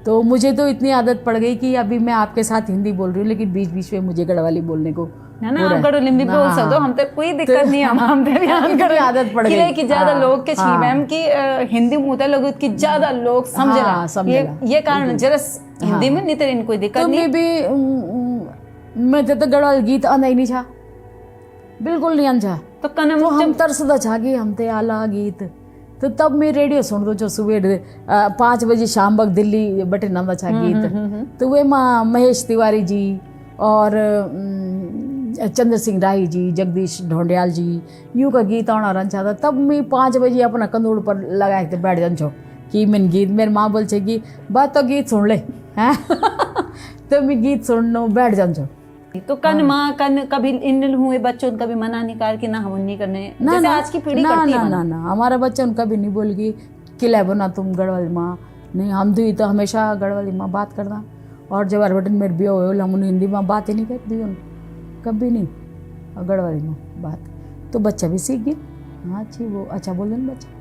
तो मुझे तो इतनी आदत पड़ गई कि अभी मैं आपके साथ हिंदी बोल रही हूँ, लेकिन बीच बीच में मुझे गढ़वाली बोलने को ना ना आप गढ़ो लिम्बी बोल सकते हो, हम तो कोई दिक्कत नहीं, हम तो बयान कर आदत पड़ गई कि ज्यादा लोग के छी मैम की हिंदी मुँह लोग की ज्यादा लोग समझेला ये कारण जरा हिंदी में नहीं तो इनको कोई दिक्कत नहीं। भी मैं तो गढ़वाल गीत आंदा ही नहीं छा, बिल्कुल नहीं आंदा। तो कनम हम तरसदा छा कि हम ते आला गीत, तो तब मैं रेडियो सुन दो जो सुबह 5 बजे शाम वक्त दिल्ली बटे नंदा छा गीत, तो वे माँ महेश तिवारी जी और चंद्र सिंह राही जी, जगदीश ढोंडियाल जी, यूँ का गीत आना रन चाहता। तब मैं 5 बजे अपना कंदूड़ पर लगा के बैठ जान छो कि मैं गीत, मेरी माँ बोल छे कि बात तो गीत सुन ले हैं तो मैं गीत सुनने बैठ जान छो। तो कन माँ कन कभी इन हुए बच्चों कभी मना नहीं कर कि ना हम नहीं करने, जैसे आज की पीढ़ी करती है। ना हमारा बच्चा उनका भी नहीं बोलेगी किला बना तुम गढ़वाली माँ, नहीं हम तो हमेशा गढ़वाली माँ बात करना। और जब बटन मेरे भी हो हम हिंदी में बात ही नहीं करती उन कभी नहीं, और गढ़वाली में बात, तो बच्चा भी सीख गया। हाँ अच्छी वो अच्छा बोल देना बच्चा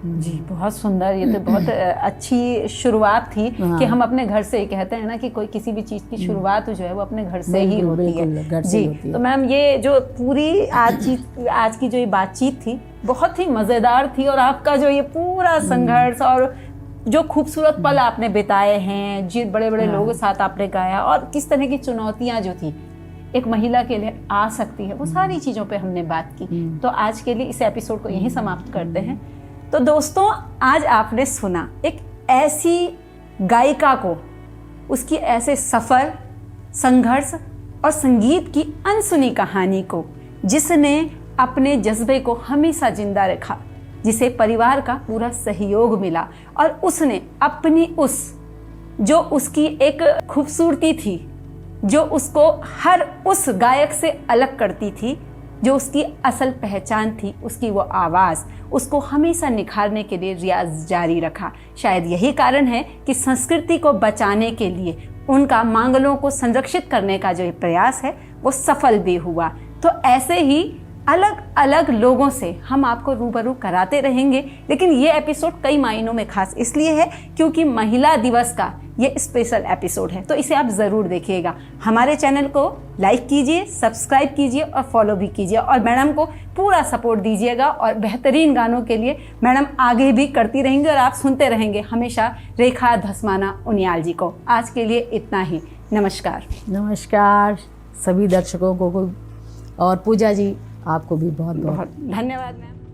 जी, बहुत सुंदर। ये तो बहुत अच्छी शुरुआत थी कि हम अपने घर से ही कहते हैं ना कि कोई किसी भी चीज़ की शुरुआत जो है वो अपने घर से ही होती है जी। तो मैम ये जो पूरी आज की जो ये बातचीत थी बहुत ही मज़ेदार थी, और आपका जो ये पूरा संघर्ष और जो खूबसूरत पल आपने बिताए हैं, जिन बड़े बड़े लोगों के साथ आपने गाया, और किस तरह की चुनौतियाँ जो थी एक महिला के लिए आ सकती है, वो सारी चीज़ों पे हमने बात की। तो आज के लिए इस एपिसोड को यहीं समाप्त करते हैं। तो दोस्तों आज आपने सुना एक ऐसी गायिका को, उसकी ऐसे सफ़र, संघर्ष और संगीत की अनसुनी कहानी को, जिसने अपने जज्बे को हमेशा जिंदा रखा, जिसे परिवार का पूरा सहयोग मिला, और उसने अपनी जो उसकी एक खूबसूरती थी, जो उसको हर उस गायक से अलग करती थी, जो उसकी असल पहचान थी, उसकी वो आवाज़, उसको हमेशा निखारने के लिए रियाज जारी रखा। शायद यही कारण है कि संस्कृति को बचाने के लिए उनका मांगलों को संरक्षित करने का जो प्रयास है वो सफल भी हुआ। तो ऐसे ही अलग अलग लोगों से हम आपको रूबरू कराते रहेंगे, लेकिन ये एपिसोड कई मायनों में खास इसलिए है क्योंकि महिला दिवस का ये स्पेशल एपिसोड है, तो इसे आप ज़रूर देखिएगा। हमारे चैनल को लाइक कीजिए, सब्सक्राइब कीजिए और फॉलो भी कीजिए, और मैडम को पूरा सपोर्ट दीजिएगा। और बेहतरीन गानों के लिए मैडम आगे भी करती रहेंगे और आप सुनते रहेंगे हमेशा रेखा धस्माना उनियाल जी को। आज के लिए इतना ही, नमस्कार। नमस्कार सभी दर्शकों को, और पूजा जी आपको भी बहुत बहुत धन्यवाद मैम।